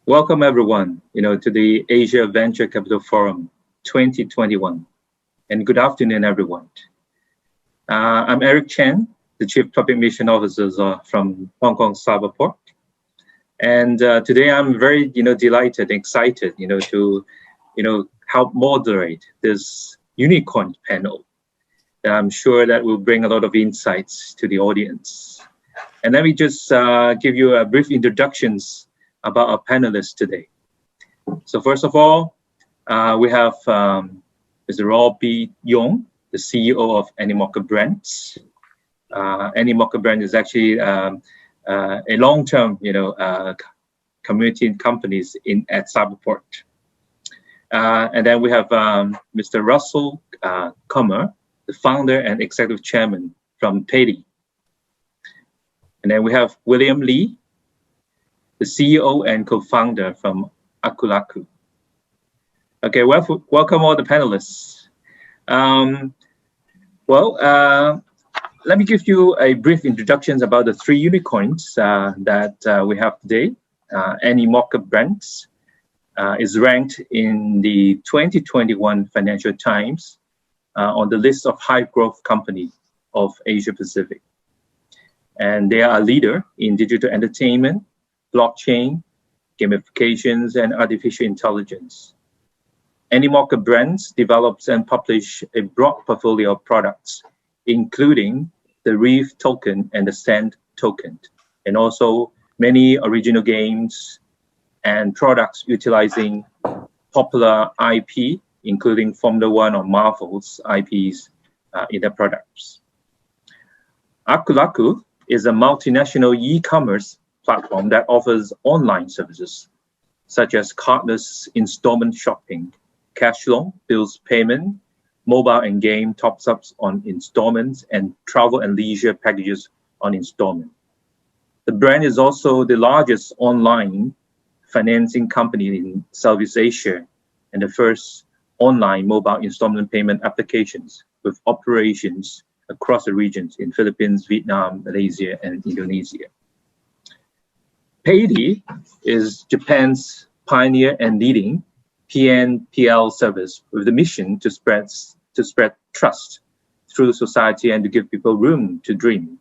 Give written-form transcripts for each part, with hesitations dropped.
Welcome everyone, to the Asia Venture Capital Forum 2021, and good afternoon, everyone. I'm Eric Chen, the Chief Public Mission Officer from Hong Kong Cyberport, and today I'm very, delighted and excited, to, help moderate this unicorn panel. I'm sure that will bring a lot of insights to the audience. And let me just give you a brief introductions about our panelists today. So first of all, we have Mr. Robby Yung, the CEO of Animoca Brands. Animoca Brands is actually a long-term, community and companies at Cyberport. And then we have Mr. Russell Cummer, the founder and executive chairman from Paidy. And then we have William Li, the CEO and co-founder from Akulaku. Okay, welcome all the panelists. Let me give you a brief introduction about the three unicorns that we have today. Animoca Brands is ranked in the 2021 Financial Times on the list of high growth company of Asia Pacific. And they are a leader in digital entertainment, blockchain, gamifications, and artificial intelligence. Animoca Brands develops and publish a broad portfolio of products, including the Reef token and the Sand token, and also many original games and products utilizing popular IP, including Formula One or Marvel's IPs in their products. Akulaku is a multinational e-commerce platform that offers online services such as cardless installment shopping, cash loan, bills payment, mobile and game top-ups on installments, and travel and leisure packages on installment. The brand is also the largest online financing company in Southeast Asia and the first online mobile installment payment applications with operations across the regions in Philippines, Vietnam, Malaysia, and Indonesia. Paidy is Japan's pioneer and leading PNPL service with the mission to spread trust through society and to give people room to dream.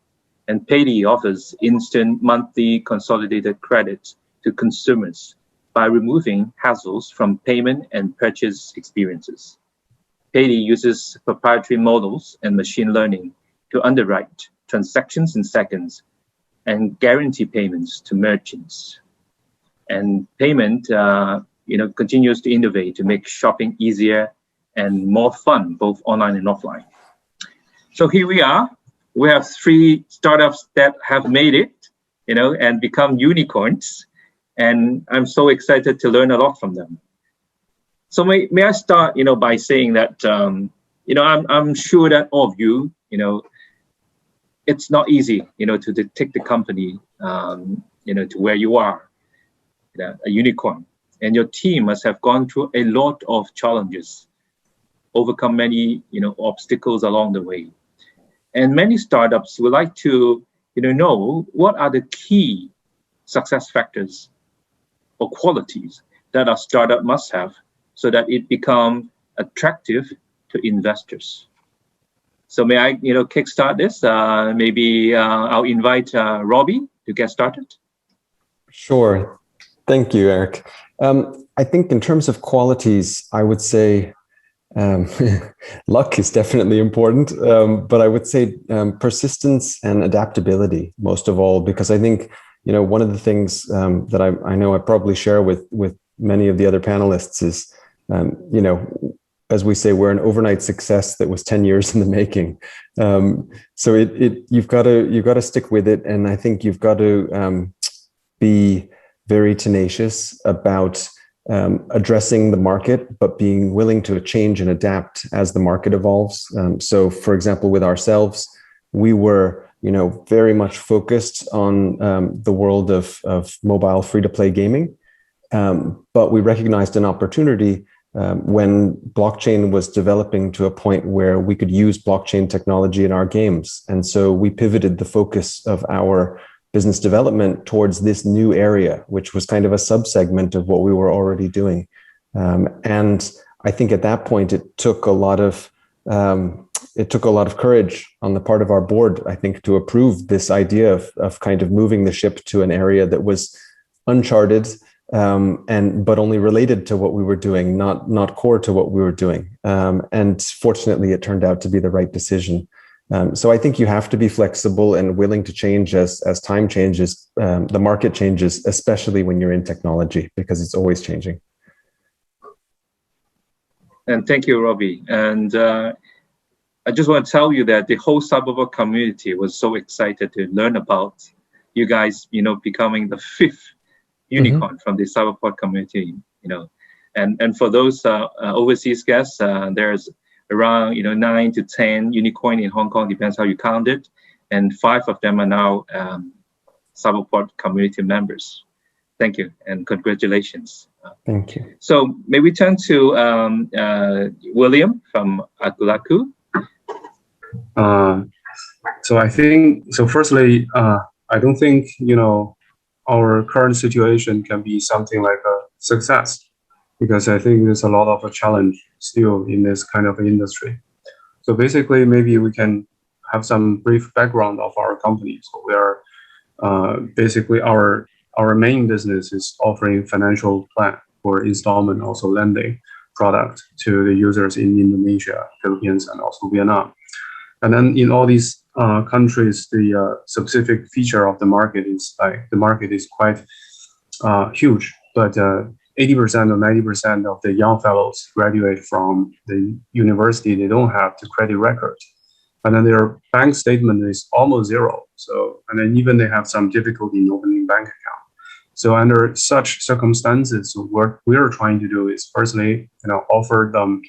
And Paidy offers instant monthly consolidated credit to consumers by removing hassles from payment and purchase experiences. Paidy uses proprietary models and machine learning to underwrite transactions in seconds and guarantee payments to merchants. And payment, continues to innovate to make shopping easier and more fun, both online and offline. So here we are. We have three startups that have made it, and become unicorns. And I'm so excited to learn a lot from them. So may I start, by saying that, I'm sure that all of you, it's not easy, to take the company, to where you are, a unicorn. And your team must have gone through a lot of challenges, overcome many, obstacles along the way. And many startups would like to, know what are the key success factors or qualities that a startup must have so that it become attractive to investors. So may I, kickstart this? Maybe I'll invite Robby to get started. Sure. Thank you, Eric. I think in terms of qualities, I would say luck is definitely important, but I would say persistence and adaptability most of all, because I think, one of the things that I know I probably share with many of the other panelists is, as we say, we're an overnight success that was 10 years in the making. So you've got to stick with it, and I think you've got to be very tenacious about addressing the market, but being willing to change and adapt as the market evolves. So, for example, with ourselves, we were, very much focused on the world of mobile free-to-play gaming, but we recognized an opportunity when blockchain was developing to a point where we could use blockchain technology in our games. And so we pivoted the focus of our business development towards this new area, which was kind of a subsegment of what we were already doing. And I think at that point, it took a lot of courage on the part of our board, I think, to approve this idea of kind of moving the ship to an area that was uncharted, but only related to what we were doing, not core to what we were doing. And fortunately, it turned out to be the right decision. So I think you have to be flexible and willing to change as time changes, the market changes, especially when you're in technology, because it's always changing. And thank you, Robby. And I just want to tell you that the whole Cyberport community was so excited to learn about you guys, becoming the fifth unicorn from the Cyberport community, and for those overseas guests, there's around 9 to 10 unicorn in Hong Kong, depends how you count it, and 5 of them are now Cyberport community members. Thank you and congratulations. Thank you. So may we turn to William from Akulaku. So I think, firstly, I don't think, our current situation can be something like a success, because I think there's a lot of a challenge still in this kind of industry. So basically, maybe we can have some brief background of our company. So we are basically our main business is offering financial plan for installment, also lending product to the users in Indonesia, Philippines, and also Vietnam. And then in all these countries, the specific feature of the market is the market is quite huge, but 80% or 90% of the young fellows graduate from the university, they don't have the credit record. And then their bank statement is almost zero. So, and then even they have some difficulty in opening bank account. So under such circumstances, what we're trying to do is firstly, offer them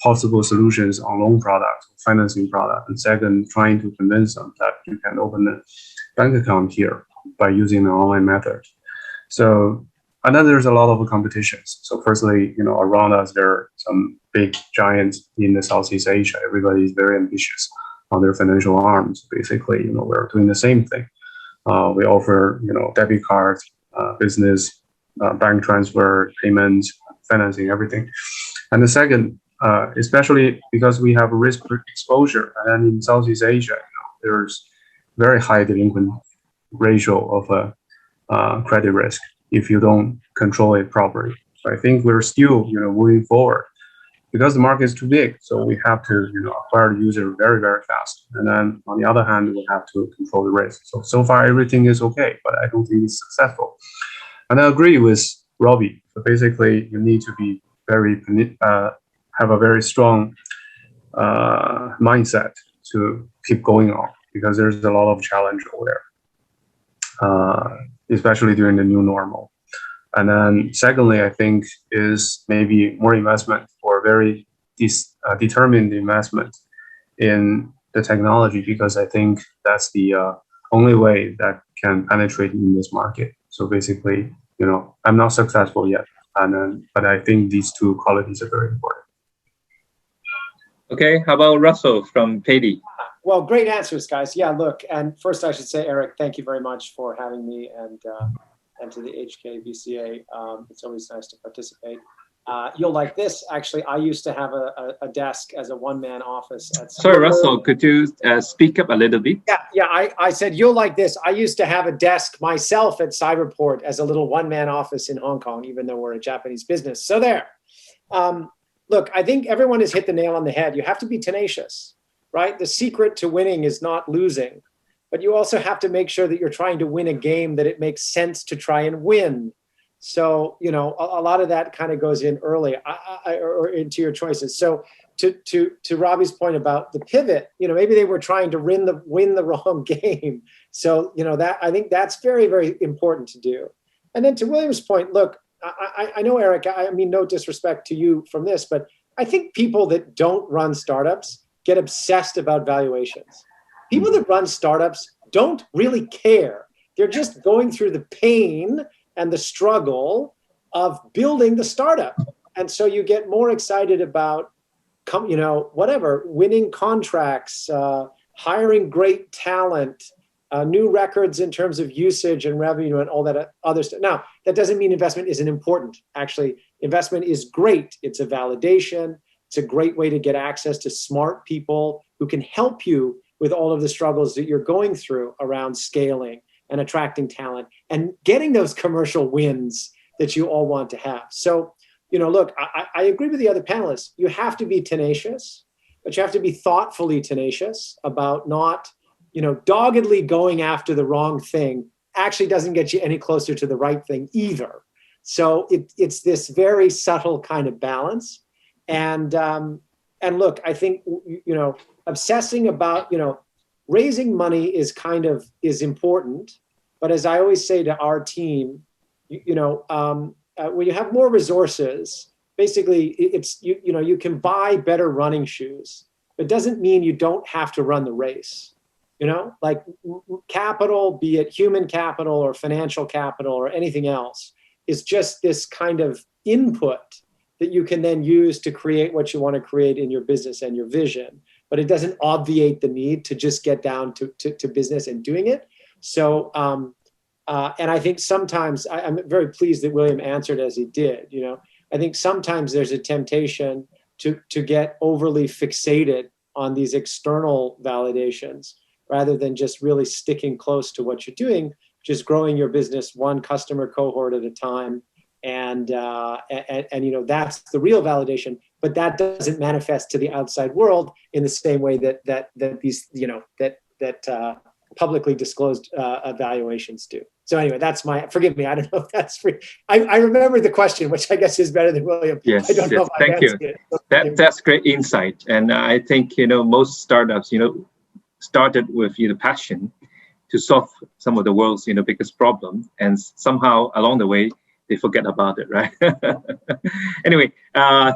possible solutions on loan products, financing product, and second, trying to convince them that you can open a bank account here by using an online method. So, and then there's a lot of competitions. So firstly, around us, there are some big giants in the Southeast Asia. Everybody is very ambitious on their financial arms. Basically, we're doing the same thing. We offer, debit cards, business, bank transfer, payment, financing, everything. And the second, especially because we have risk exposure, and in Southeast Asia, there's very high delinquent ratio of credit risk if you don't control it properly. So I think we're still, moving forward because the market is too big. So we have to, acquire the user very, very fast. And then on the other hand, we have to control the risk. So far everything is okay, but I don't think it's successful. And I agree with Robby. So basically, you need to be have a very strong mindset to keep going on, because there's a lot of challenge over there, especially during the new normal. And then secondly, I think is maybe more investment, or very determined investment in the technology, because I think that's the only way that can penetrate in this market. So basically, I'm not successful yet, but I think these two qualities are very important. Okay, how about Russell from Paidy? Well, great answers, guys. Yeah, look, and first I should say, Eric, thank you very much for having me, and to the HKVCA. It's always nice to participate. You'll like this. Actually, I used to have a desk as a one-man office at. Sorry, Russell, could you speak up a little bit? Yeah. I said, you'll like this. I used to have a desk myself at Cyberport as a little one-man office in Hong Kong, even though we're a Japanese business. So there. Look, I think everyone has hit the nail on the head. You have to be tenacious, right? The secret to winning is not losing, but you also have to make sure that you're trying to win a game that it makes sense to try and win. So, a lot of that kind of goes in early or into your choices. So to Robby's point about the pivot, maybe they were trying to win the wrong game. So, that I think that's very, very important to do. And then to William's point, look, I know, Eric, I mean, no disrespect to you from this, but I think people that don't run startups get obsessed about valuations. People that run startups don't really care. They're just going through the pain and the struggle of building the startup. And so you get more excited about, winning contracts, hiring great talent, new records in terms of usage and revenue and all that other stuff. Now, that doesn't mean investment isn't important. Actually, investment is great. It's a validation. It's a great way to get access to smart people who can help you with all of the struggles that you're going through around scaling and attracting talent and getting those commercial wins that you all want to have. So, look, I agree with the other panelists. You have to be tenacious, but you have to be thoughtfully tenacious about not, doggedly going after the wrong thing actually doesn't get you any closer to the right thing either. So it's this very subtle kind of balance. And look, I think, obsessing about, raising money is important. But as I always say to our team, when you have more resources, basically it's, you can buy better running shoes. It doesn't mean you don't have to run the race. Like capital, be it human capital or financial capital or anything else, is just this kind of input that you can then use to create what you want to create in your business and your vision. But it doesn't obviate the need to just get down to business and doing it. So, and I think sometimes I'm very pleased that William answered as he did. I think sometimes there's a temptation to get overly fixated on these external validations rather than just really sticking close to what you're doing, just growing your business one customer cohort at a time. And that's the real validation, but that doesn't manifest to the outside world in the same way that these, that publicly disclosed evaluations do. So anyway, that's forgive me, I don't know if that's free. I remember the question, which I guess is better than William. Yes, I don't know if thank you. That's great insight. And I think, most startups, started with passion to solve some of the world's, biggest problems. And somehow along the way, they forget about it, right? Anyway,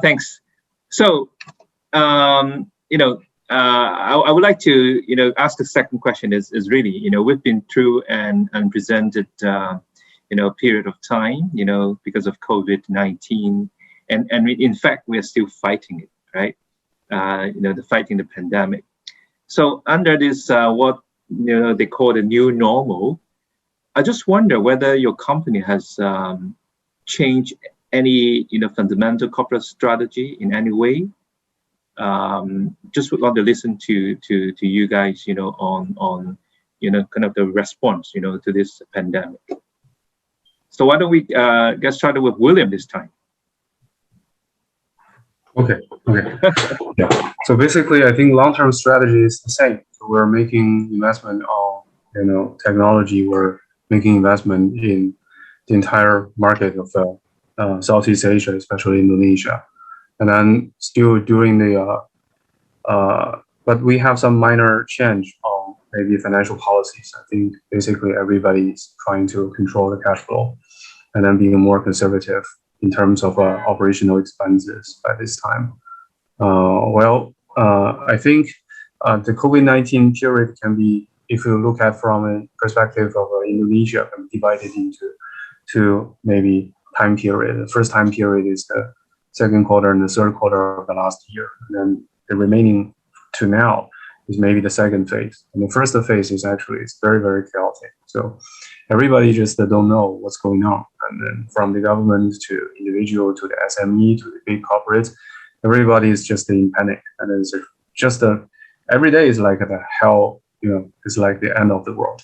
thanks. So, I would like to, ask the second question is really, we've been through an unprecedented, period of time, because of COVID-19. And in fact, we are still fighting it, right? Fighting the pandemic. So under this, what, they call the new normal, I just wonder whether your company has changed any, fundamental corporate strategy in any way. Just would want to listen to you guys, on kind of the response, to this pandemic. So why don't we get started with William this time? Okay. Yeah. So basically, I think long-term strategy is the same. So we're making investment on, technology. We're making investment in the entire market of Southeast Asia, especially Indonesia. And then still doing but we have some minor change on maybe financial policies. I think basically everybody is trying to control the cash flow and then being more conservative in terms of operational expenses by this time. I think the COVID-19 period can be, if you look at from a perspective of Indonesia, can be divided into two maybe time period. The first time period is the second quarter and the third quarter of the last year. And then the remaining to now is maybe the second phase. And the first phase is actually, it's very, very chaotic. So everybody just don't know what's going on. And then from the government to individual to the SME to the big corporates, everybody is just in panic. And it's just every day is like the hell, it's like the end of the world.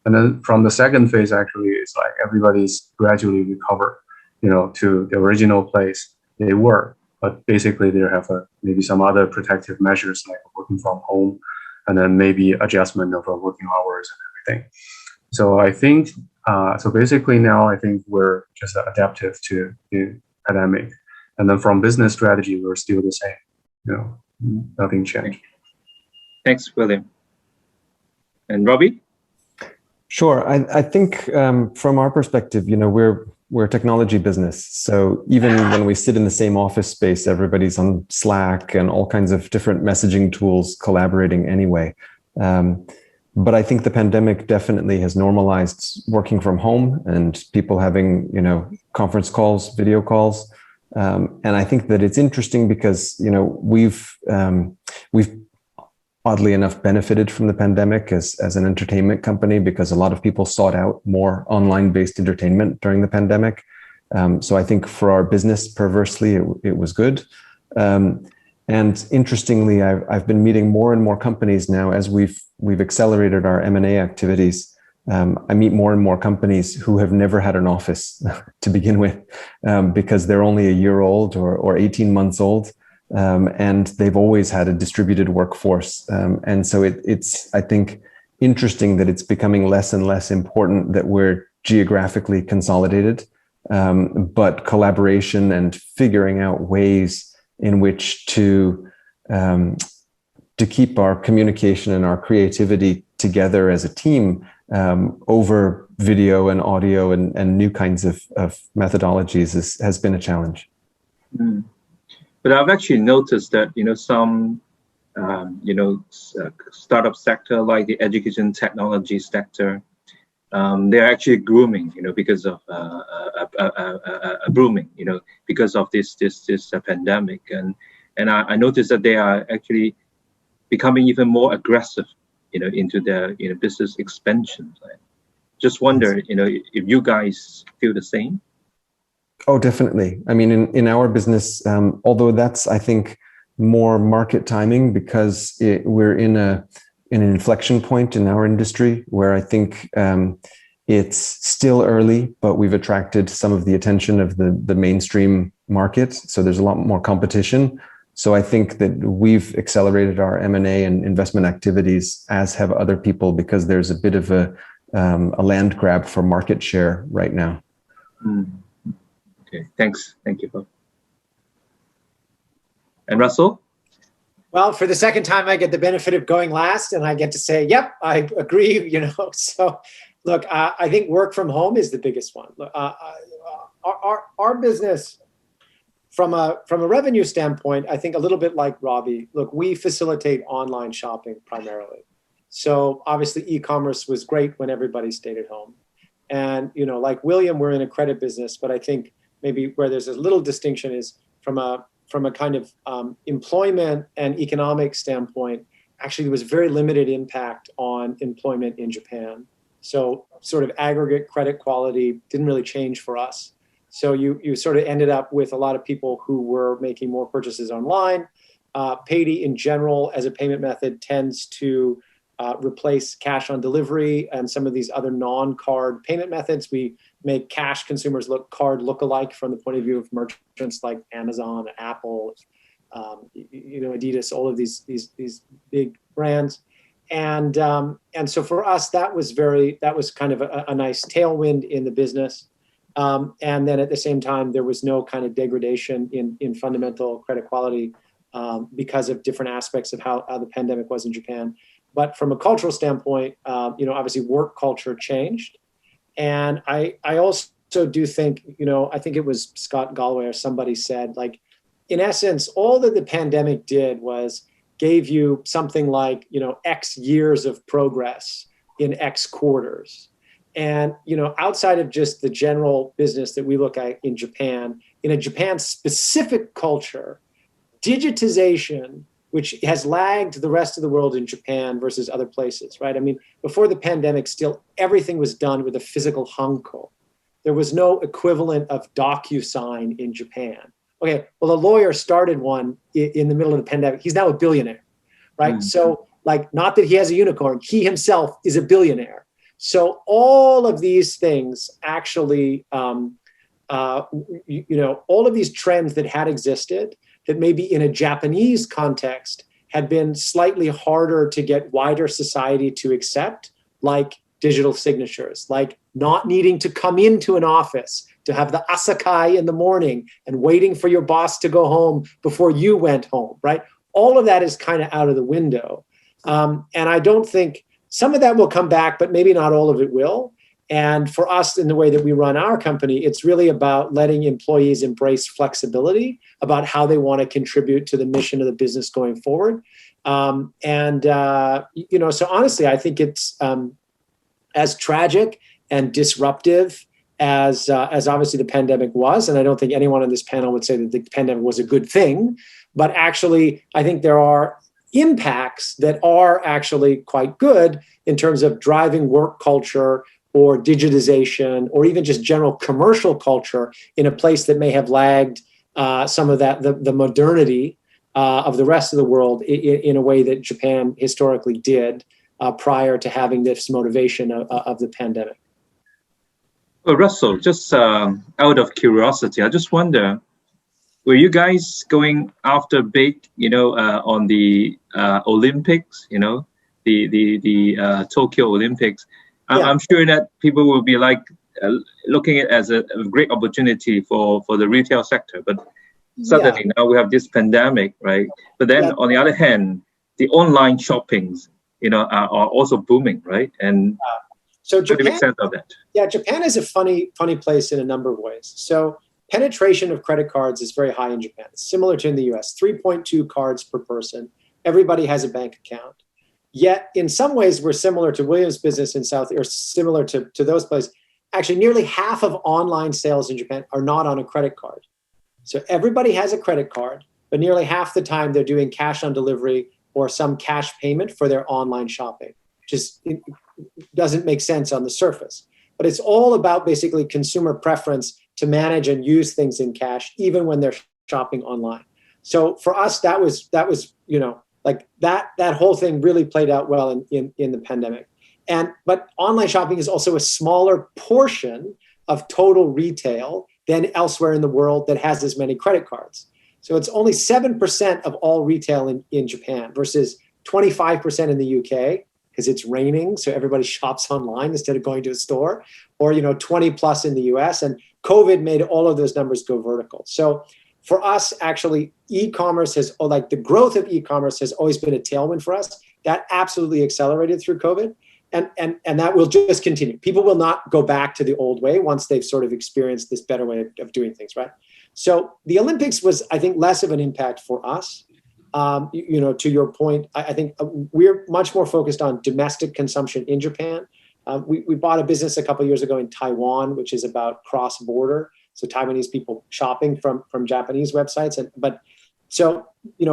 And then from the second phase, actually, it's like everybody's gradually recover, to the original place they were. But basically, they have maybe some other protective measures like working from home, and then maybe adjustment of working hours and everything. So I think, so basically now I think we're just adaptive to the pandemic. And then from business strategy, we're still the same, nothing changed. Thanks, William. And Robbie? Sure. I think from our perspective, we're a technology business. So even when we sit in the same office space, everybody's on Slack and all kinds of different messaging tools collaborating anyway. But I think the pandemic definitely has normalized working from home and people having, conference calls, video calls. And I think that it's interesting because, we've on oddly enough, benefited from the pandemic as an entertainment company because a lot of people sought out more online-based entertainment during the pandemic. So I think for our business, perversely, it was good. And interestingly, I've been meeting more and more companies now as we've accelerated our M&A activities. I meet more and more companies who have never had an office to begin with, because they're only a year old or 18 months old. And they've always had a distributed workforce. And so it's, I think, interesting that it's becoming less and less important that we're geographically consolidated, but collaboration and figuring out ways in which to keep our communication and our creativity together as a team over video and audio and new kinds of methodologies has been a challenge. Mm. But I've actually noticed that, some, startup sector like the education technology sector, they're actually grooming, because of booming, because of this pandemic, and I noticed that they are actually becoming even more aggressive, into their business expansion. Just wonder, if you guys feel the same. Oh, definitely. I mean, in our business, although that's, I think, more market timing because we're in an inflection point in our industry where I think it's still early, but we've attracted some of the attention of the mainstream market. So there's a lot more competition. So I think that we've accelerated our M&A and investment activities, as have other people, because there's a bit of a land grab for market share right now. Mm. Okay, thanks. Thank you both. And Russell? Well, for the second time, I get the benefit of going last, and I get to say, yep, I agree, So, look, I think work from home is the biggest one. Our business, from a revenue standpoint, I think a little bit like Robby, look, we facilitate online shopping primarily. So obviously e-commerce was great when everybody stayed at home. And, like William, we're in a credit business, but I think maybe where there's a little distinction is from a kind of employment and economic standpoint, actually there was very limited impact on employment in Japan. So sort of aggregate credit quality didn't really change for us. So you sort of ended up with a lot of people who were making more purchases online. Paidy in general as a payment method tends to replace cash on delivery and some of these other non-card payment methods. We make cash consumers card look-alike from the point of view of merchants like Amazon, Apple, Adidas, all of these big brands. And so for us, that was kind of a nice tailwind in the business. And then at the same time, there was no kind of degradation in fundamental credit quality because of different aspects of how the pandemic was in Japan. But from a cultural standpoint, obviously work culture changed. And I also do think, I think it was Scott Galloway or somebody said, like, in essence, all that the pandemic did was gave you something like, X years of progress in X quarters. And, outside of just the general business that we look at in Japan, in a Japan-specific culture, digitization, which has lagged the rest of the world in Japan versus other places, right? I mean, before the pandemic, still everything was done with a physical hanko. There was no equivalent of DocuSign in Japan. Okay, well, a lawyer started one in the middle of the pandemic. He's now a billionaire, right? Mm-hmm. So, not that he has a unicorn, he himself is a billionaire. So all of these things actually, all of these trends that had existed that maybe in a Japanese context had been slightly harder to get wider society to accept, like digital signatures, like not needing to come into an office to have the asakai in the morning and waiting for your boss to go home before you went home, right? All of that is kind of out of the window. And I don't think some of that will come back, but maybe not all of it will. And for us, in the way that we run our company, it's really about letting employees embrace flexibility about how they want to contribute to the mission of the business going forward. So honestly, I think it's as tragic and disruptive as obviously the pandemic was. And I don't think anyone on this panel would say that the pandemic was a good thing. But actually, I think there are impacts that are actually quite good in terms of driving work culture or digitization or even just general commercial culture in a place that may have lagged some of that, the modernity of the rest of the world in a way that Japan historically did prior to having this motivation of the pandemic. Well, Russell, just out of curiosity, I just wonder, were you guys going after big, on the Olympics, the Tokyo Olympics? Yeah. I'm sure that people will be looking at it as a great opportunity for the retail sector, but suddenly now we have this pandemic, right? But then on the other hand, the online shoppings, are also booming, right? And so Japan, make sense of that. Yeah, Japan is a funny place in a number of ways. So penetration of credit cards is very high in Japan. It's similar to in the US, 3.2 cards per person. Everybody has a bank account. Yet in some ways, we're similar to William's business in South, or similar to those places. Actually, nearly half of online sales in Japan are not on a credit card. So everybody has a credit card, but nearly half the time they're doing cash on delivery or some cash payment for their online shopping, which doesn't make sense on the surface. But it's all about basically consumer preference to manage and use things in cash, even when they're shopping online. So for us, that was that whole thing really played out well in the pandemic. But online shopping is also a smaller portion of total retail than elsewhere in the world that has as many credit cards. So it's only 7% of all retail in Japan versus 25% in the UK, because it's raining, so everybody shops online instead of going to a store, or 20 plus in the US. And COVID made all of those numbers go vertical. So for us, actually, e-commerce the growth of e-commerce has always been a tailwind for us. That absolutely accelerated through COVID. And that will just continue. People will not go back to the old way once they've sort of experienced this better way of doing things, right? So the Olympics was, I think, less of an impact for us. To your point, I think we're much more focused on domestic consumption in Japan. We bought a business a couple of years ago in Taiwan, which is about cross-border. So Taiwanese people shopping from Japanese websites.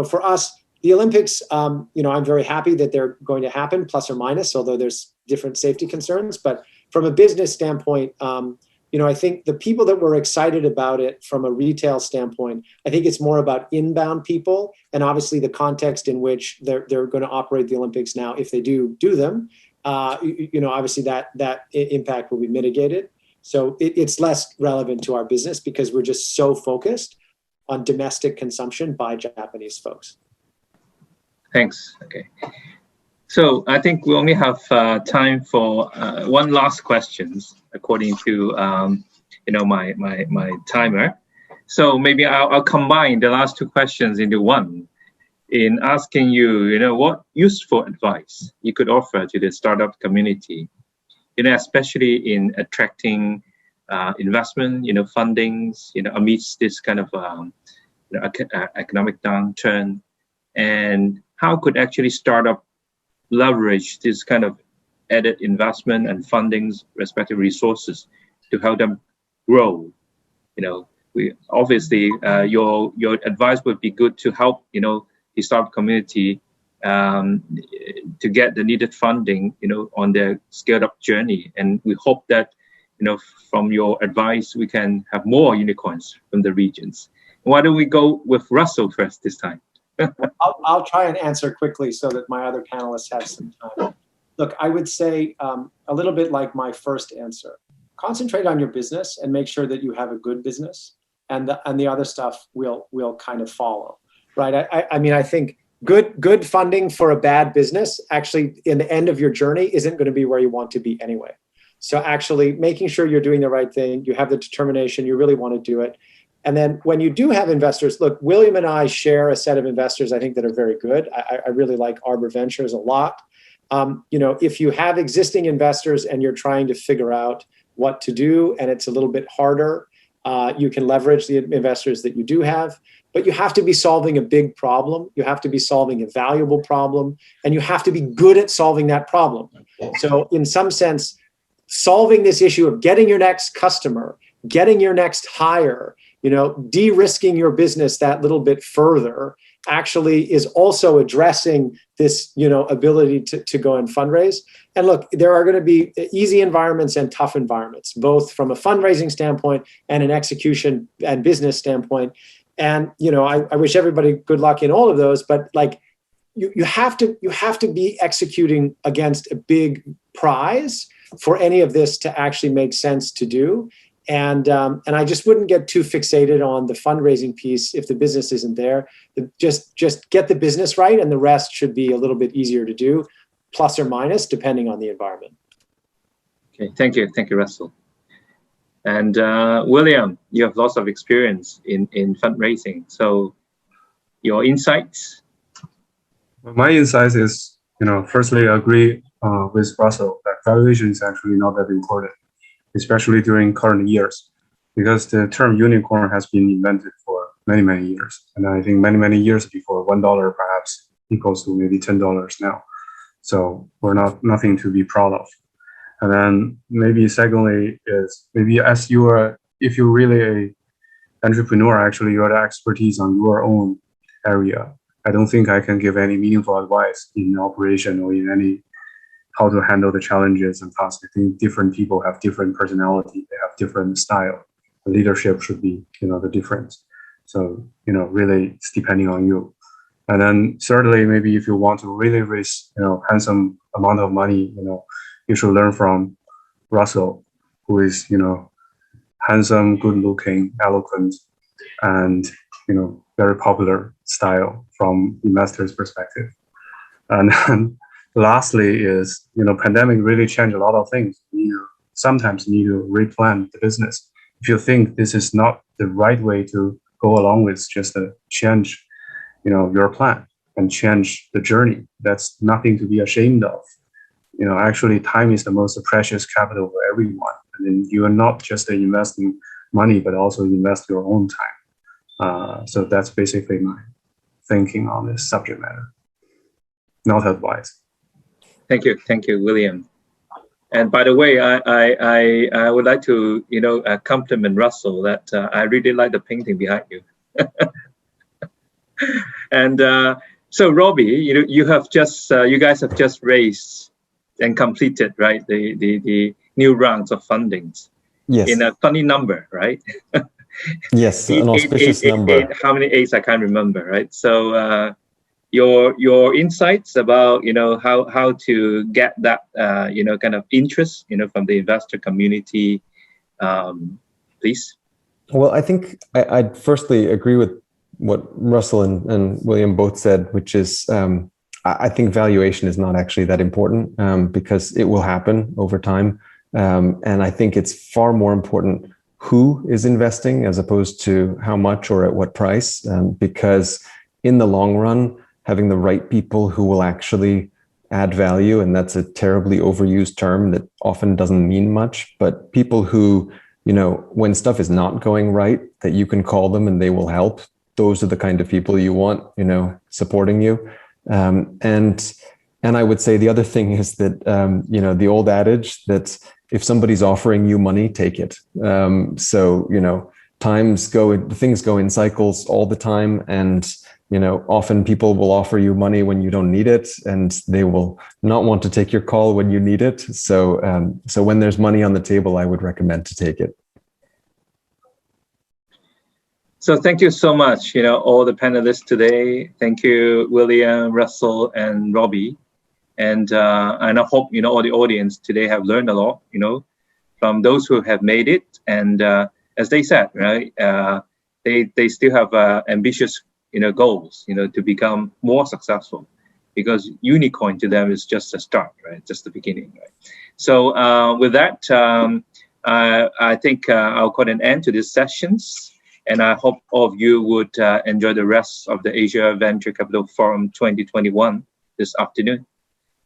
For us, the Olympics, I'm very happy that they're going to happen, plus or minus, although there's different safety concerns. But from a business standpoint, I think the people that were excited about it from a retail standpoint, I think it's more about inbound people and obviously the context in which they're going to operate the Olympics now. If they do them, obviously that impact will be mitigated. So it's less relevant to our business because we're just so focused on domestic consumption by Japanese folks. Thanks. Okay. So I think we only have time for one last question, according to my timer. So maybe I'll combine the last two questions into one, in asking you, what useful advice you could offer to the startup community, especially in attracting investment, fundings, amidst this kind of economic downturn, and how could actually startup leverage this kind of added investment and fundings, respective resources, to help them grow? We obviously your advice would be good to help the startup community to get the needed funding, on their scaled up journey. And we hope that from your advice we can have more unicorns from the regions. Why don't we go with Russell first this time? I'll try and answer quickly so that my other panelists have some time. Look, I would say a little bit like my first answer. Concentrate on your business and make sure that you have a good business, and the other stuff will kind of follow, right? I think good funding for a bad business actually in the end of your journey isn't going to be where you want to be anyway. So actually making sure you're doing the right thing, you have the determination, you really want to do it. And then when you do have investors, look, William and I share a set of investors, I think, that are very good. I really like Arbor Ventures a lot. If you have existing investors and you're trying to figure out what to do and it's a little bit harder, you can leverage the investors that you do have, but you have to be solving a big problem. You have to be solving a valuable problem, and you have to be good at solving that problem. So in some sense, solving this issue of getting your next customer, getting your next hire, de-risking your business that little bit further, actually is also addressing this, ability to go and fundraise. And look, there are going to be easy environments and tough environments, both from a fundraising standpoint and an execution and business standpoint. And, I wish everybody good luck in all of those, but like, you have to be executing against a big prize for any of this to actually make sense to do. And I just wouldn't get too fixated on the fundraising piece if the business isn't there. Just get the business right, and the rest should be a little bit easier to do, plus or minus, depending on the environment. Okay, thank you, Russell. And William, you have lots of experience in fundraising. So, your insights? My insight is, firstly, I agree with Russell that valuation is actually not that important, especially during current years, because the term unicorn has been invented for many, many years. And I think many, many years before, $1 perhaps equals to maybe $10 now. So we're nothing to be proud of. And then maybe secondly is maybe if you're really an entrepreneur, actually you have expertise on your own area. I don't think I can give any meaningful advice in operation or in any how to handle the challenges and tasks. I think different people have different personality. They have different style. The leadership should be, the difference. So, really it's depending on you. And then thirdly, maybe if you want to really raise, handsome amount of money, you should learn from Russell, who is, handsome, good looking, eloquent, and, very popular style from investors' perspective. And then lastly is, pandemic really changed a lot of things. You sometimes need to replan the business. If you think this is not the right way to go along with, just to change, your plan and change the journey. That's nothing to be ashamed of. Actually, time is the most precious capital for everyone. And then you are not just investing money, but also invest your own time. So that's basically my thinking on this subject matter. Not advice. Thank you, William. And by the way, I would like to compliment Russell that I really like the painting behind you. And so Robby, you guys have just raised and completed, right, the new rounds of fundings. Yes. In a funny number, right? Yes, an auspicious number. How many eights I can't remember, right? So your insights about how to get that kind of interest from the investor community, please. Well, I think I'd firstly agree with what Russell and William both said, which is I think valuation is not actually that important because it will happen over time. And I think it's far more important who is investing as opposed to how much or at what price, because in the long run, having the right people who will actually add value, and that's a terribly overused term that often doesn't mean much, but people who, when stuff is not going right, that you can call them and they will help. Those are the kind of people you want, supporting you. And I would say the other thing is that, the old adage that if somebody's offering you money, take it. So, things go in cycles all the time. And, often people will offer you money when you don't need it, and they will not want to take your call when you need it. So when there's money on the table, I would recommend to take it. So thank you so much, all the panelists today. Thank you, William, Russell, and Robby. And I hope, all the audience today have learned a lot, from those who have made it. And as they said, right, they still have ambitious, goals, to become more successful, because unicorn to them is just a start, right? Just the beginning, right? So with that, I think I'll call an end to these sessions. And I hope all of you would enjoy the rest of the Asia Venture Capital Forum 2021 this afternoon.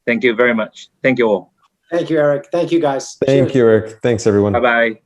Thank you very much. Thank you all. Thank you, Eric. Thank you, guys. Thank you, Eric. Thanks, everyone. Bye-bye.